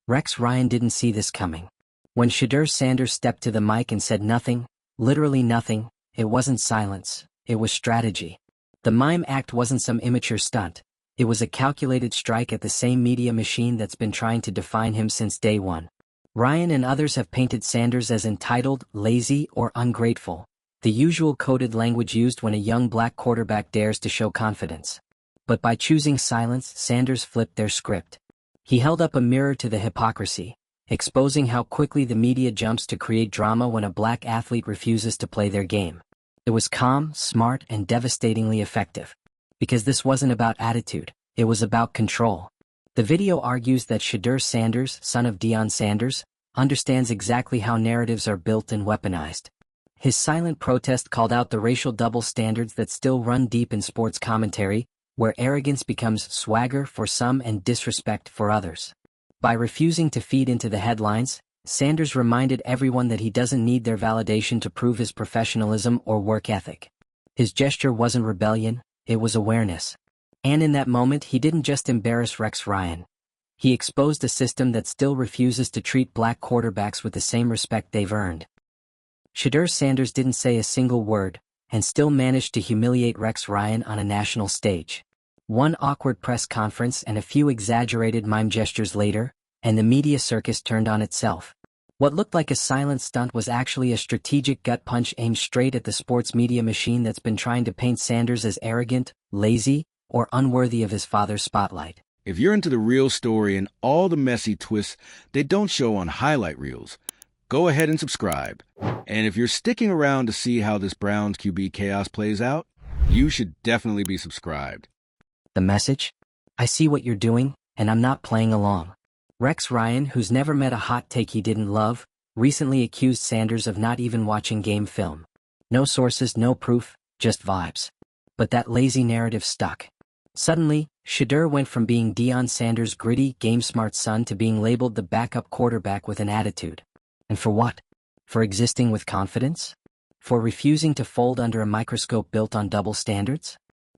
Rex Ryan didn't see this coming. When Shedeur Sanders stepped to the mic and said nothing, literally nothing, it wasn't silence, it was strategy. The mime act wasn't some immature stunt. It was a calculated strike at the same media machine that's been trying to define him since day one. Ryan and others have painted Sanders as entitled, lazy, or ungrateful, the usual coded language used when a young black quarterback dares to show confidence. But by choosing silence, Sanders flipped their script. He held up a mirror to the hypocrisy, exposing how quickly the media jumps to create drama when a black athlete refuses to play their game. It was calm, smart, and devastatingly effective. Because this wasn't about attitude, it was about control. The video argues that Shedeur Sanders, son of Deion Sanders, understands exactly how narratives are built and weaponized. His silent protest called out the racial double standards that still run deep in sports commentary, where arrogance becomes swagger for some and disrespect for others. By refusing to feed into the headlines, Sanders reminded everyone that he doesn't need their validation to prove his professionalism or work ethic. His gesture wasn't rebellion, it was awareness. And in that moment he didn't just embarrass Rex Ryan. He exposed a system that still refuses to treat black quarterbacks with the same respect they've earned. Shedeur Sanders didn't say a single word, and still managed to humiliate Rex Ryan on a national stage. One awkward press conference and a few exaggerated mime gestures later, and the media circus turned on itself. What looked like a silent stunt was actually a strategic gut punch aimed straight at the sports media machine that's been trying to paint Sanders as arrogant, lazy, or unworthy of his father's spotlight. If you're into the real story and all the messy twists they don't show on highlight reels, go ahead and subscribe. And if you're sticking around to see how this Browns QB chaos plays out, you should definitely be subscribed. The message? I see what you're doing, and I'm not playing along. Rex Ryan, who's never met a hot take he didn't love, recently accused Sanders of not even watching game film. No sources, no proof, just vibes. But that lazy narrative stuck. Suddenly, Shedeur went from being Deion Sanders' gritty, game-smart son to being labeled the backup quarterback with an attitude. And for what? For existing with confidence? For refusing to fold under a microscope built on double standards?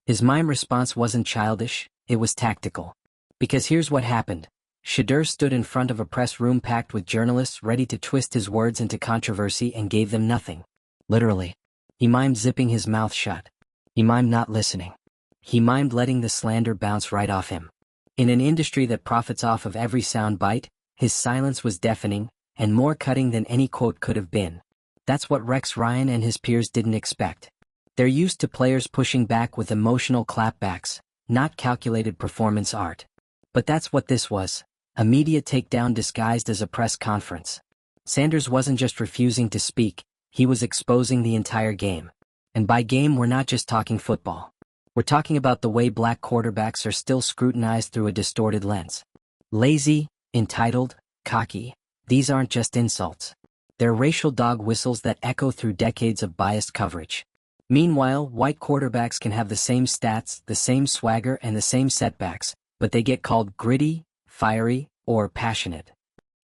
His mime response wasn't childish, it was tactical. Because here's what happened. Shedeur stood in front of a press room packed with journalists ready to twist his words into controversy and gave them nothing. Literally. He mimed zipping his mouth shut. He mimed not listening. He mimed letting the slander bounce right off him. In an industry that profits off of every sound bite, his silence was deafening, and more cutting than any quote could have been. That's what Rex Ryan and his peers didn't expect. They're used to players pushing back with emotional clapbacks, not calculated performance art. But that's what this was. A media takedown disguised as a press conference. Sanders wasn't just refusing to speak, he was exposing the entire game. And by game we're not just talking football. We're talking about the way black quarterbacks are still scrutinized through a distorted lens. Lazy, entitled, cocky. These aren't just insults. They're racial dog whistles that echo through decades of biased coverage. Meanwhile, white quarterbacks can have the same stats, the same swagger, and the same setbacks, but they get called gritty, fiery, or passionate.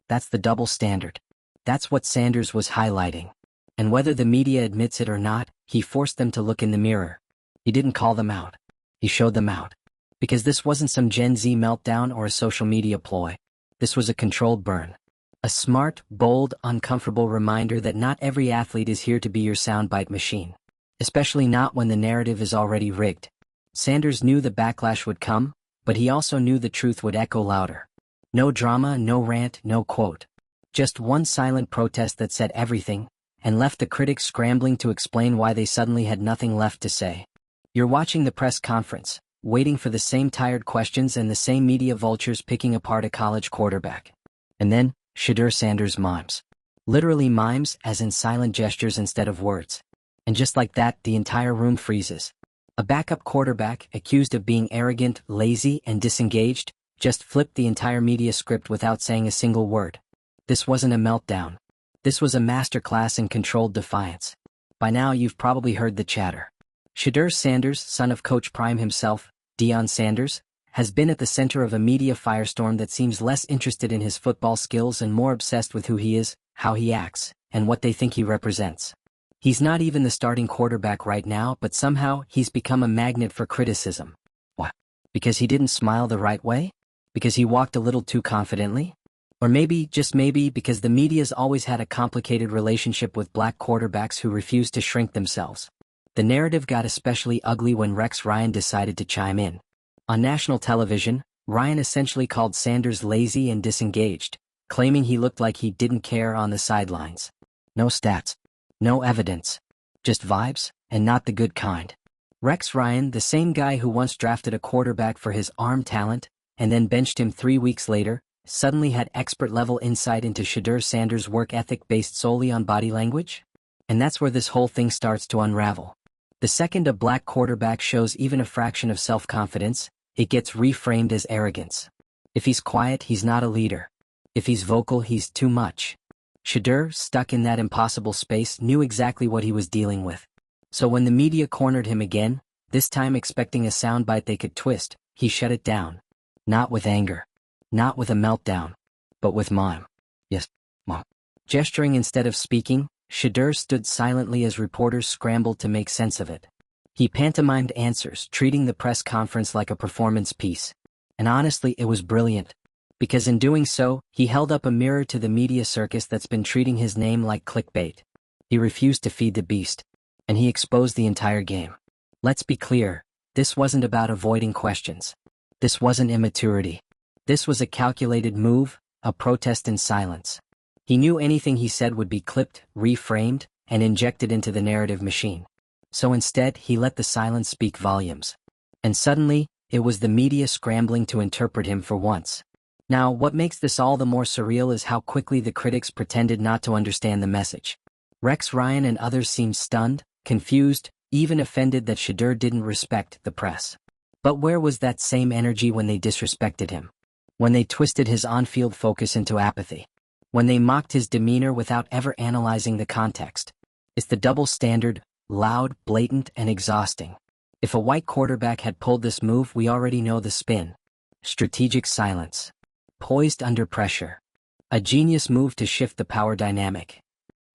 That's the double standard. That's what Sanders was highlighting. And whether the media admits it or not, he forced them to look in the mirror. He didn't call them out. He showed them out. Because this wasn't some Gen Z meltdown or a social media ploy. This was a controlled burn. A smart, bold, uncomfortable reminder that not every athlete is here to be your soundbite machine. Especially not when the narrative is already rigged. Sanders knew the backlash would come, but he also knew the truth would echo louder. No drama, no rant, no quote. Just one silent protest that said everything, and left the critics scrambling to explain why they suddenly had nothing left to say. You're watching the press conference, waiting for the same tired questions and the same media vultures picking apart a college quarterback. And then, Shedeur Sanders mimes. Literally mimes, as in silent gestures instead of words. And just like that, the entire room freezes. A backup quarterback, accused of being arrogant, lazy, and disengaged, just flipped the entire media script without saying a single word. This wasn't a meltdown. This was a masterclass in controlled defiance. By now you've probably heard the chatter. Shedeur Sanders, son of Coach Prime himself, Deion Sanders, has been at the center of a media firestorm that seems less interested in his football skills and more obsessed with who he is, how he acts, and what they think he represents. He's not even the starting quarterback right now, but somehow he's become a magnet for criticism. What? Because he didn't smile the right way? Because he walked a little too confidently? Or maybe, just maybe, because the media's always had a complicated relationship with black quarterbacks who refuse to shrink themselves. The narrative got especially ugly when Rex Ryan decided to chime in. On national television, Ryan essentially called Sanders lazy and disengaged, claiming he looked like he didn't care on the sidelines. No stats. No evidence. Just vibes, and not the good kind. Rex Ryan, the same guy who once drafted a quarterback for his arm talent, and then benched him 3 weeks later, suddenly had expert-level insight into Shedeur Sanders' work ethic based solely on body language? And that's where this whole thing starts to unravel. The second a black quarterback shows even a fraction of self-confidence, it gets reframed as arrogance. If he's quiet, he's not a leader. If he's vocal, he's too much. Shedeur, stuck in that impossible space, knew exactly what he was dealing with. So when the media cornered him again, this time expecting a soundbite they could twist, he shut it down. Not with anger. Not with a meltdown. But with mime. Yes, mom. Gesturing instead of speaking, Shedeur stood silently as reporters scrambled to make sense of it. He pantomimed answers, treating the press conference like a performance piece. And honestly, it was brilliant. Because in doing so, he held up a mirror to the media circus that's been treating his name like clickbait. He refused to feed the beast. And he exposed the entire game. Let's be clear, this wasn't about avoiding questions. This wasn't immaturity. This was a calculated move, a protest in silence. He knew anything he said would be clipped, reframed, and injected into the narrative machine. So instead, he let the silence speak volumes. And suddenly, it was the media scrambling to interpret him for once. Now, what makes this all the more surreal is how quickly the critics pretended not to understand the message. Rex Ryan and others seemed stunned, confused, even offended that Shedeur didn't respect the press. But where was that same energy when they disrespected him? When they twisted his on-field focus into apathy? When they mocked his demeanor without ever analyzing the context? It's the double standard, loud, blatant, and exhausting. If a white quarterback had pulled this move, we already know the spin. Strategic silence. Poised under pressure. A genius move to shift the power dynamic.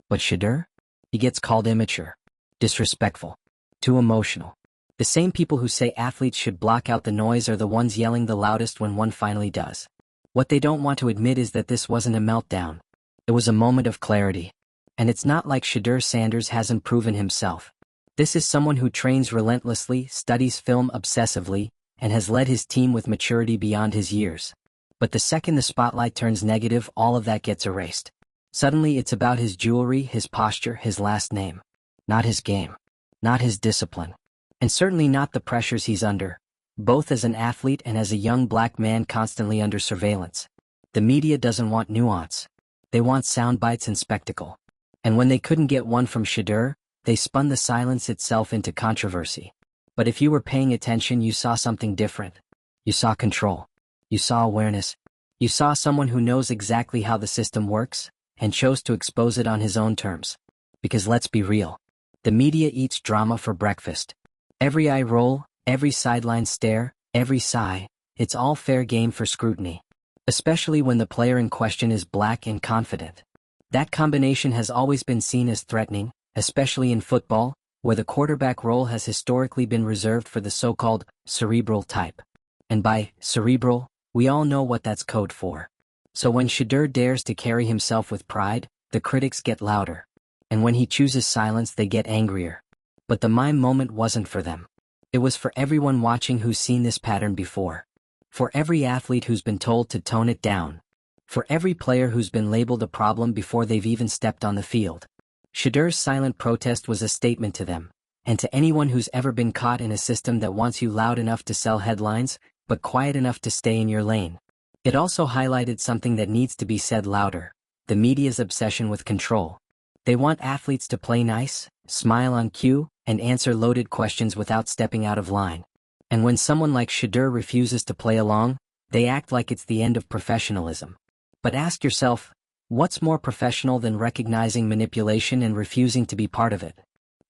But Shedeur? He gets called immature. Disrespectful. Too emotional. The same people who say athletes should block out the noise are the ones yelling the loudest when one finally does. What they don't want to admit is that this wasn't a meltdown. It was a moment of clarity. And it's not like Shedeur Sanders hasn't proven himself. This is someone who trains relentlessly, studies film obsessively, and has led his team with maturity beyond his years. But the second the spotlight turns negative, all of that gets erased. Suddenly it's about his jewelry, his posture, his last name. Not his game. Not his discipline. And certainly not the pressures he's under, both as an athlete and as a young black man constantly under surveillance. The media doesn't want nuance. They want sound bites and spectacle. And when they couldn't get one from Shedeur, they spun the silence itself into controversy. But if you were paying attention, you saw something different. You saw control. You saw awareness. You saw someone who knows exactly how the system works, and chose to expose it on his own terms. Because let's be real. The media eats drama for breakfast. Every eye roll, every sideline stare, every sigh, it's all fair game for scrutiny. Especially when the player in question is black and confident. That combination has always been seen as threatening, especially in football, where the quarterback role has historically been reserved for the so-called cerebral type. And by cerebral, we all know what that's code for. So when Shedeur dares to carry himself with pride, the critics get louder. And when he chooses silence, they get angrier. But the mime moment wasn't for them. It was for everyone watching who's seen this pattern before. For every athlete who's been told to tone it down. For every player who's been labeled a problem before they've even stepped on the field. Shedeur's silent protest was a statement to them, and to anyone who's ever been caught in a system that wants you loud enough to sell headlines, but quiet enough to stay in your lane. It also highlighted something that needs to be said louder: the media's obsession with control. They want athletes to play nice, smile on cue, and answer loaded questions without stepping out of line. And when someone like Shedeur refuses to play along, they act like it's the end of professionalism. But ask yourself, what's more professional than recognizing manipulation and refusing to be part of it?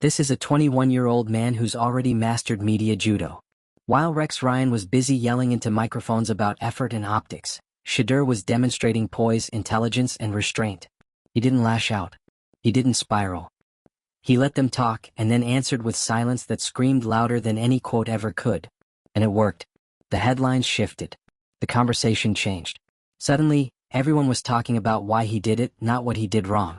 This is a 21-year-old man who's already mastered media judo. While Rex Ryan was busy yelling into microphones about effort and optics, Shedeur was demonstrating poise, intelligence, and restraint. He didn't lash out. He didn't spiral. He let them talk and then answered with silence that screamed louder than any quote ever could. And it worked. The headlines shifted. The conversation changed. Suddenly, Everyone was talking about why he did it, not what he did wrong.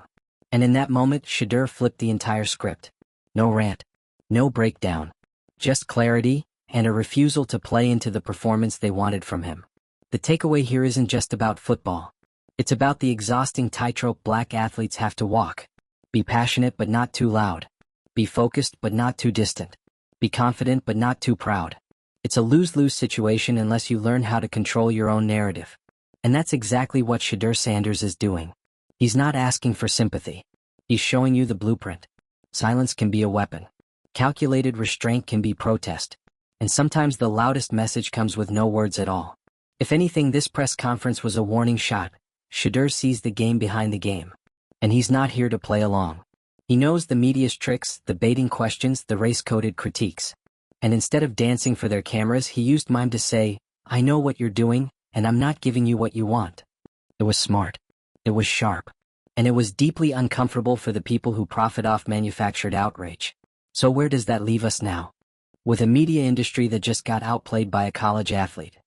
And in that moment, Shedeur flipped the entire script. No rant. No breakdown. Just clarity, and a refusal to play into the performance they wanted from him. The takeaway here isn't just about football. It's about the exhausting tightrope black athletes have to walk. Be passionate but not too loud. Be focused but not too distant. Be confident but not too proud. It's a lose-lose situation unless you learn how to control your own narrative. And that's exactly what Shedeur Sanders is doing. He's not asking for sympathy. He's showing you the blueprint. Silence can be a weapon. Calculated restraint can be protest. And sometimes the loudest message comes with no words at all. If anything, this press conference was a warning shot. Shedeur sees the game behind the game. And he's not here to play along. He knows the media's tricks, the baiting questions, the race-coded critiques. And instead of dancing for their cameras, he used mime to say, "I know what you're doing, and I'm not giving you what you want." It was smart. It was sharp. And it was deeply uncomfortable for the people who profit off manufactured outrage. So where does that leave us now? With a media industry that just got outplayed by a college athlete.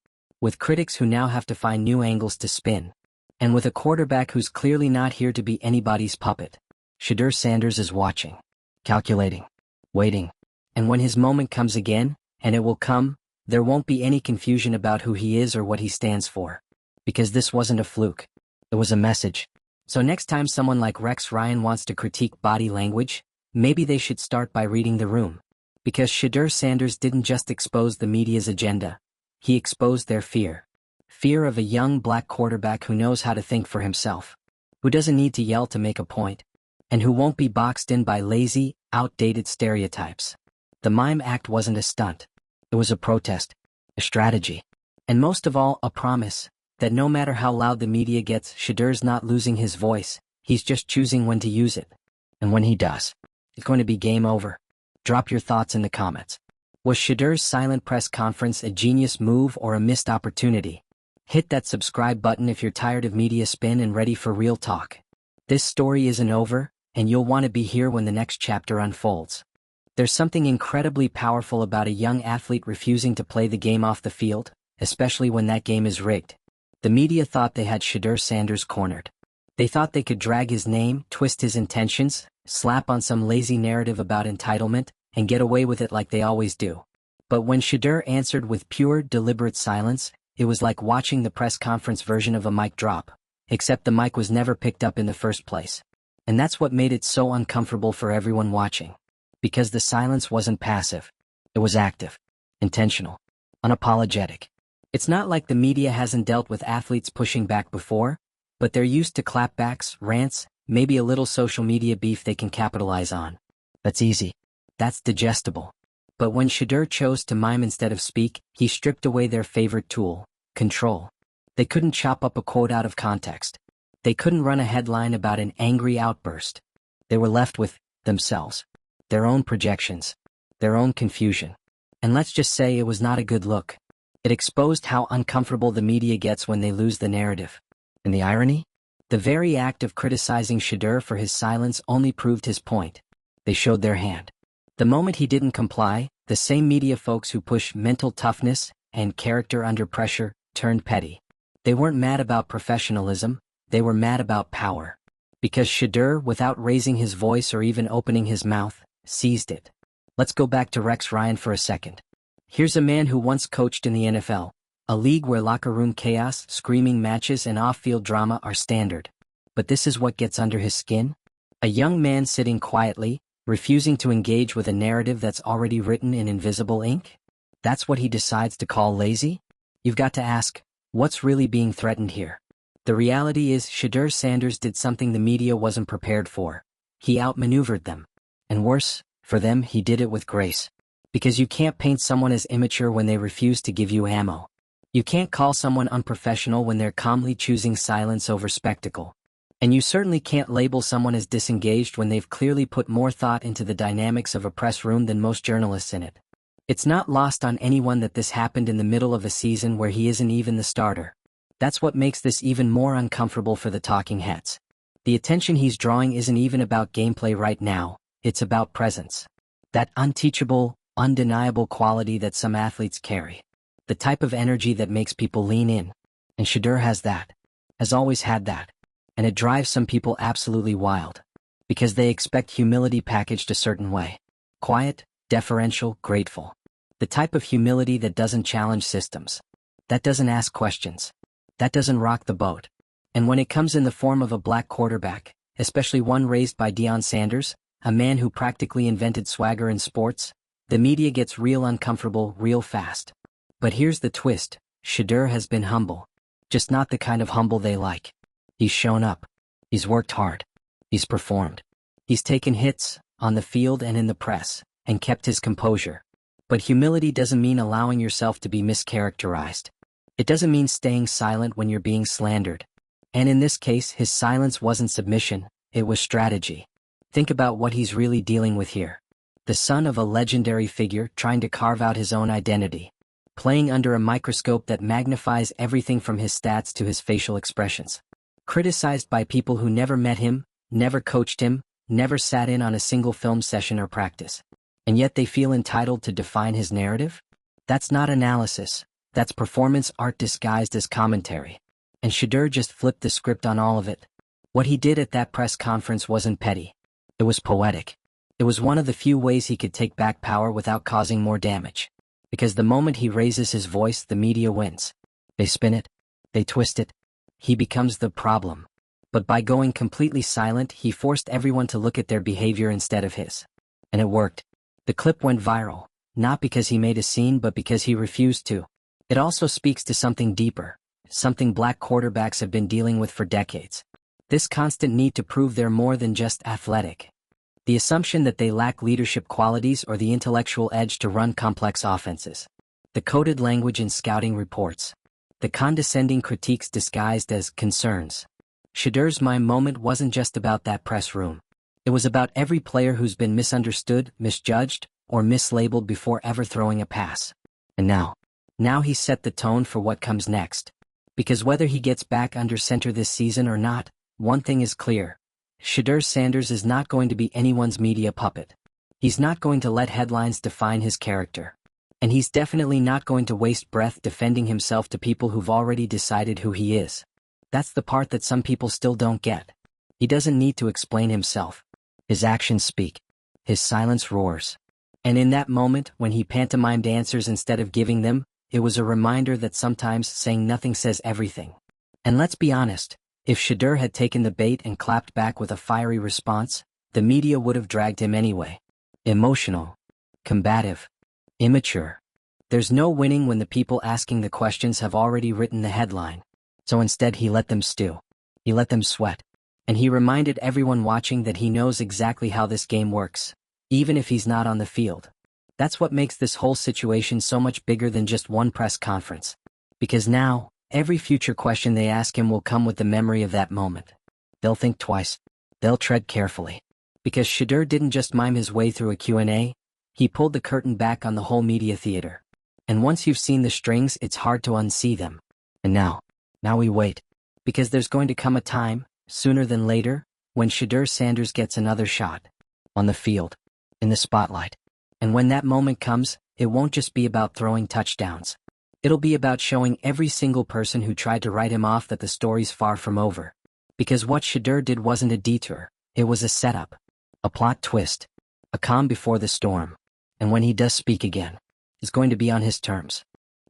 With critics who now have to find new angles to spin. And with a quarterback who's clearly not here to be anybody's puppet. Shedeur Sanders is watching. Calculating. Waiting. And when his moment comes again, and it will come, there won't be any confusion about who he is or what he stands for. Because this wasn't a fluke. It was a message. So next time someone like Rex Ryan wants to critique body language, maybe they should start by reading the room. Because Shedeur Sanders didn't just expose the media's agenda. He exposed their fear. Fear of a young black quarterback who knows how to think for himself. Who doesn't need to yell to make a point. And who won't be boxed in by lazy, outdated stereotypes. The mime act wasn't a stunt. It was a protest. A strategy. And most of all, a promise. That no matter how loud the media gets, Shedeur's not losing his voice. He's just choosing when to use it. And when he does, it's going to be game over. Drop your thoughts in the comments. Was Shedeur's silent press conference a genius move or a missed opportunity? Hit that subscribe button if you're tired of media spin and ready for real talk. This story isn't over, and you'll want to be here when the next chapter unfolds. There's something incredibly powerful about a young athlete refusing to play the game off the field, especially when that game is rigged. The media thought they had Shedeur Sanders cornered. They thought they could drag his name, twist his intentions, slap on some lazy narrative about entitlement, and get away with it like they always do. But when Shedeur answered with pure, deliberate silence, it was like watching the press conference version of a mic drop, except the mic was never picked up in the first place. And that's what made it so uncomfortable for everyone watching. Because the silence wasn't passive. It was active, intentional, unapologetic. It's not like the media hasn't dealt with athletes pushing back before, but they're used to clapbacks, rants, maybe a little social media beef they can capitalize on. That's easy. That's digestible. But when Shedeur chose to mime instead of speak, he stripped away their favorite tool, control. They couldn't chop up a quote out of context. They couldn't run a headline about an angry outburst. They were left with themselves, their own projections, their own confusion. And let's just say it was not a good look. It exposed how uncomfortable the media gets when they lose the narrative. And the irony? The very act of criticizing Shedeur for his silence only proved his point. They showed their hand. The moment he didn't comply, the same media folks who push mental toughness and character under pressure turned petty. They weren't mad about professionalism, they were mad about power. Because Shedeur, without raising his voice or even opening his mouth, seized it. Let's go back to Rex Ryan for a second. Here's a man who once coached in the NFL, a league where locker room chaos, screaming matches, and off-field drama are standard. But this is what gets under his skin? A young man sitting quietly, refusing to engage with a narrative that's already written in invisible ink? That's what he decides to call lazy? You've got to ask, what's really being threatened here? The reality is Shedeur Sanders did something the media wasn't prepared for. He outmaneuvered them. And worse, for them, he did it with grace. Because you can't paint someone as immature when they refuse to give you ammo. You can't call someone unprofessional when they're calmly choosing silence over spectacle. And you certainly can't label someone as disengaged when they've clearly put more thought into the dynamics of a press room than most journalists in it. It's not lost on anyone that this happened in the middle of a season where he isn't even the starter. That's what makes this even more uncomfortable for the talking heads. The attention he's drawing isn't even about gameplay right now, it's about presence. That unteachable, undeniable quality that some athletes carry. The type of energy that makes people lean in. And Shedeur has that. has always had that. And it drives some people absolutely wild. Because they expect humility packaged a certain way. Quiet, deferential, grateful. The type of humility that doesn't challenge systems. That doesn't ask questions. That doesn't rock the boat. And when it comes in the form of a black quarterback, especially one raised by Deion Sanders, a man who practically invented swagger in sports, the media gets real uncomfortable real fast. But here's the twist, Shedeur has been humble. Just not the kind of humble they like. He's shown up. He's worked hard. He's performed. He's taken hits, on the field and in the press, and kept his composure. But humility doesn't mean allowing yourself to be mischaracterized. It doesn't mean staying silent when you're being slandered. And in this case, his silence wasn't submission, it was strategy. Think about what he's really dealing with here. The son of a legendary figure trying to carve out his own identity. Playing under a microscope that magnifies everything from his stats to his facial expressions. Criticized by people who never met him, never coached him, never sat in on a single film session or practice. And yet they feel entitled to define his narrative? That's not analysis. That's performance art disguised as commentary. And Shedeur just flipped the script on all of it. What he did at that press conference wasn't petty. It was poetic. It was one of the few ways he could take back power without causing more damage. Because the moment he raises his voice, the media wins. They spin it. They twist it. He becomes the problem. But by going completely silent, he forced everyone to look at their behavior instead of his. And it worked. The clip went viral, not because he made a scene but because he refused to. It also speaks to something deeper, something black quarterbacks have been dealing with for decades. This constant need to prove they're more than just athletic. The assumption that they lack leadership qualities or the intellectual edge to run complex offenses. The coded language in scouting reports. The condescending critiques disguised as concerns. Shedeur's mime moment wasn't just about that press room. It was about every player who's been misunderstood, misjudged, or mislabeled before ever throwing a pass. And now he set the tone for what comes next. Because whether he gets back under center this season or not, one thing is clear. Shedeur Sanders is not going to be anyone's media puppet. He's not going to let headlines define his character. And he's definitely not going to waste breath defending himself to people who've already decided who he is. That's the part that some people still don't get. He doesn't need to explain himself. His actions speak. His silence roars. And in that moment, when he pantomimed answers instead of giving them, it was a reminder that sometimes saying nothing says everything. And let's be honest, if Shedeur had taken the bait and clapped back with a fiery response, the media would have dragged him anyway. Emotional. Combative. Immature. There's no winning when the people asking the questions have already written the headline. So instead he let them stew. He let them sweat. And he reminded everyone watching that he knows exactly how this game works, even if he's not on the field. That's what makes this whole situation so much bigger than just one press conference. Because now, every future question they ask him will come with the memory of that moment. They'll think twice. They'll tread carefully. Because Shedeur didn't just mime his way through a Q&A, he pulled the curtain back on the whole media theater. And once you've seen the strings, it's hard to unsee them. And now we wait. Because there's going to come a time, sooner than later, when Shedeur Sanders gets another shot. On the field. In the spotlight. And when that moment comes, it won't just be about throwing touchdowns. It'll be about showing every single person who tried to write him off that the story's far from over. Because what Shedeur did wasn't a detour, it was a setup. A plot twist. A calm before the storm. And when he does speak again, it's going to be on his terms.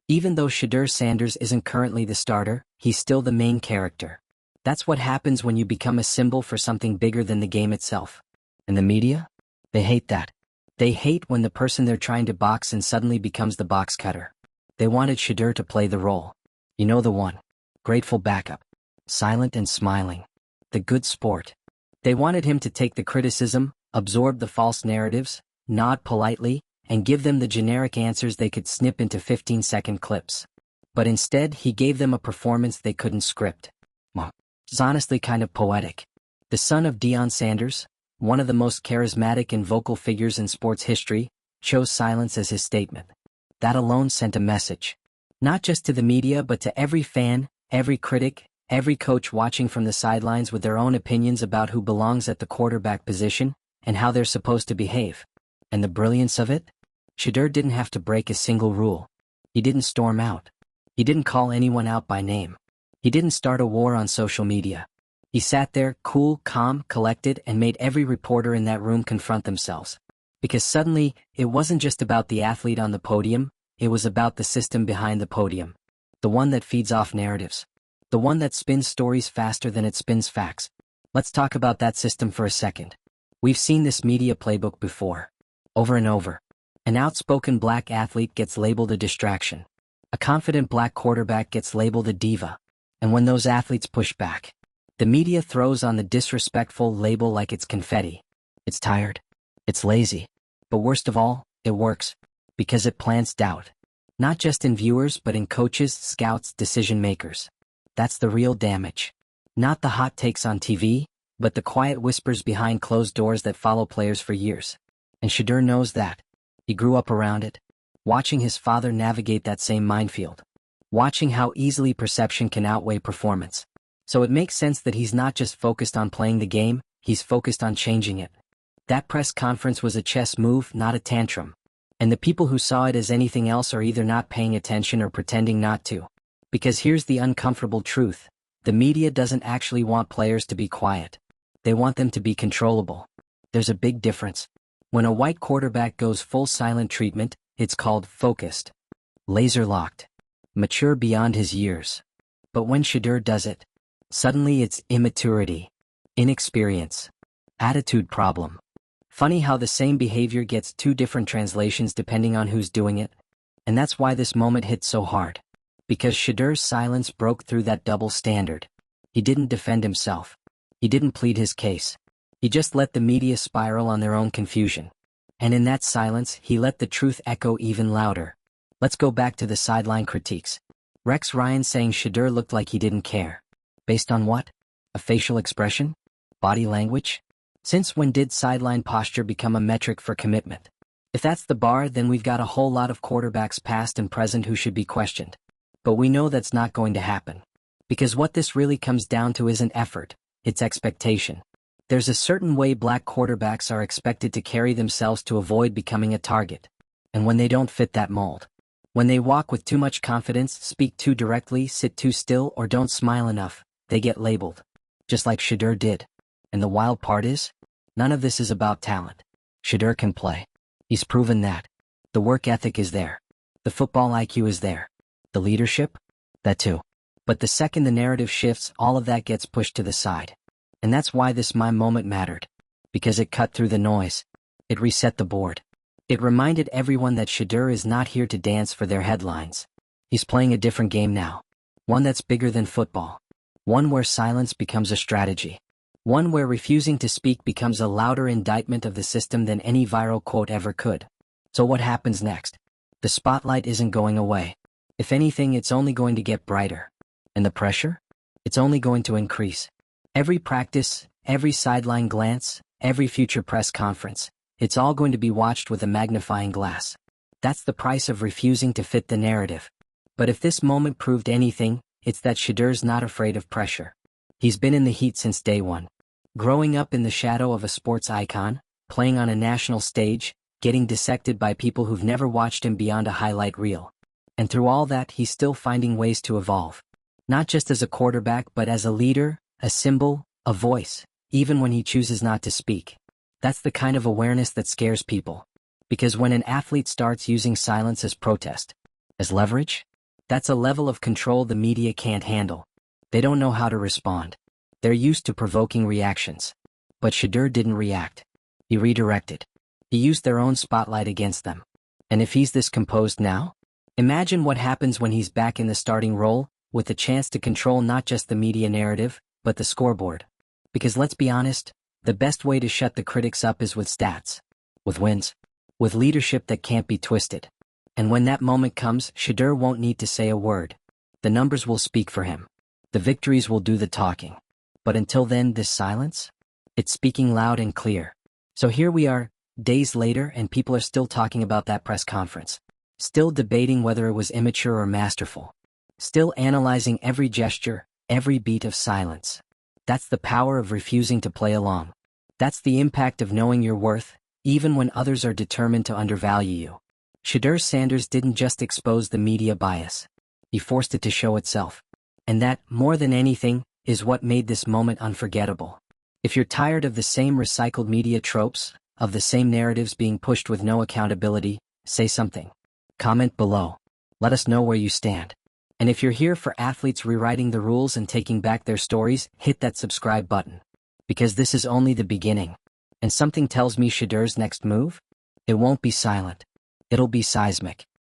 Even though Shedeur Sanders isn't currently the starter, he's still the main character. That's what happens when you become a symbol for something bigger than the game itself. And the media? They hate that. They hate when the person they're trying to box in suddenly becomes the box cutter. They wanted Shedeur to play the role. You know the one. Grateful backup. Silent and smiling. The good sport. They wanted him to take the criticism, absorb the false narratives, nod politely, and give them the generic answers they could snip into 15-second clips. But instead, he gave them a performance they couldn't script. It's honestly kind of poetic. The son of Deion Sanders, one of the most charismatic and vocal figures in sports history, chose silence as his statement. That alone sent a message. Not just to the media but to every fan, every critic, every coach watching from the sidelines with their own opinions about who belongs at the quarterback position, and how they're supposed to behave. And the brilliance of it? Shedeur didn't have to break a single rule. He didn't storm out. He didn't call anyone out by name. He didn't start a war on social media. He sat there, cool, calm, collected, and made every reporter in that room confront themselves. Because suddenly, it wasn't just about the athlete on the podium, it was about the system behind the podium. The one that feeds off narratives. The one that spins stories faster than it spins facts. Let's talk about that system for a second. We've seen this media playbook before. Over and over. An outspoken black athlete gets labeled a distraction. A confident black quarterback gets labeled a diva. And when those athletes push back, the media throws on the disrespectful label like it's confetti. It's tired. It's lazy. But worst of all, it works. Because it plants doubt. Not just in viewers but in coaches, scouts, decision makers. That's the real damage. Not the hot takes on TV, but the quiet whispers behind closed doors that follow players for years. And Shedeur knows that. He grew up around it. Watching his father navigate that same minefield. Watching how easily perception can outweigh performance. So it makes sense that he's not just focused on playing the game, he's focused on changing it. That press conference was a chess move, not a tantrum. And the people who saw it as anything else are either not paying attention or pretending not to. Because here's the uncomfortable truth. The media doesn't actually want players to be quiet. They want them to be controllable. There's a big difference. When a white quarterback goes full silent treatment, it's called focused. Laser-locked. Mature beyond his years. But when Shedeur does it, suddenly it's immaturity, inexperience, attitude problem. Funny how the same behavior gets two different translations depending on who's doing it. And that's why this moment hit so hard. Because Shedeur's silence broke through that double standard. He didn't defend himself. He didn't plead his case. He just let the media spiral on their own confusion. And in that silence, he let the truth echo even louder. Let's go back to the sideline critiques. Rex Ryan saying Shedeur looked like he didn't care. Based on what? A facial expression? Body language? Since when did sideline posture become a metric for commitment? If that's the bar, then we've got a whole lot of quarterbacks past and present who should be questioned. But we know that's not going to happen. Because what this really comes down to isn't effort, it's expectation. There's a certain way black quarterbacks are expected to carry themselves to avoid becoming a target. And when they don't fit that mold, when they walk with too much confidence, speak too directly, sit too still, or don't smile enough, they get labeled. Just like Shedeur did. And the wild part is, none of this is about talent. Shedeur can play. He's proven that. The work ethic is there. The football IQ is there. The leadership? That too. But the second the narrative shifts, all of that gets pushed to the side. And that's why this moment mattered. Because it cut through the noise. It reset the board. It reminded everyone that Shedeur is not here to dance for their headlines. He's playing a different game now. One that's bigger than football. One where silence becomes a strategy. One where refusing to speak becomes a louder indictment of the system than any viral quote ever could. So what happens next? The spotlight isn't going away. If anything, it's only going to get brighter. And the pressure? It's only going to increase. Every practice, every sideline glance, every future press conference, it's all going to be watched with a magnifying glass. That's the price of refusing to fit the narrative. But if this moment proved anything, it's that Shedeur's not afraid of pressure. He's been in the heat since day one. Growing up in the shadow of a sports icon, playing on a national stage, getting dissected by people who've never watched him beyond a highlight reel. And through all that, he's still finding ways to evolve. Not just as a quarterback, but as a leader, a symbol, a voice, even when he chooses not to speak. That's the kind of awareness that scares people. Because when an athlete starts using silence as protest, as leverage, that's a level of control the media can't handle. They don't know how to respond. They're used to provoking reactions. But Shedeur didn't react. He redirected. He used their own spotlight against them. And if he's this composed now, imagine what happens when he's back in the starting role, with the chance to control not just the media narrative, but the scoreboard. Because let's be honest, the best way to shut the critics up is with stats. With wins. With leadership that can't be twisted. And when that moment comes, Shedeur won't need to say a word. The numbers will speak for him. The victories will do the talking. But until then, this silence? It's speaking loud and clear. So here we are, days later, and people are still talking about that press conference. Still debating whether it was immature or masterful. Still analyzing every gesture, every beat of silence. That's the power of refusing to play along. That's the impact of knowing your worth, even when others are determined to undervalue you. Shedeur Sanders didn't just expose the media bias. He forced it to show itself. And that, more than anything, is what made this moment unforgettable. If you're tired of the same recycled media tropes, of the same narratives being pushed with no accountability, say something. Comment below. Let us know where you stand. And if you're here for athletes rewriting the rules and taking back their stories, hit that subscribe button. Because this is only the beginning. And something tells me Shedeur's next move? It won't be silent. It'll be seismic.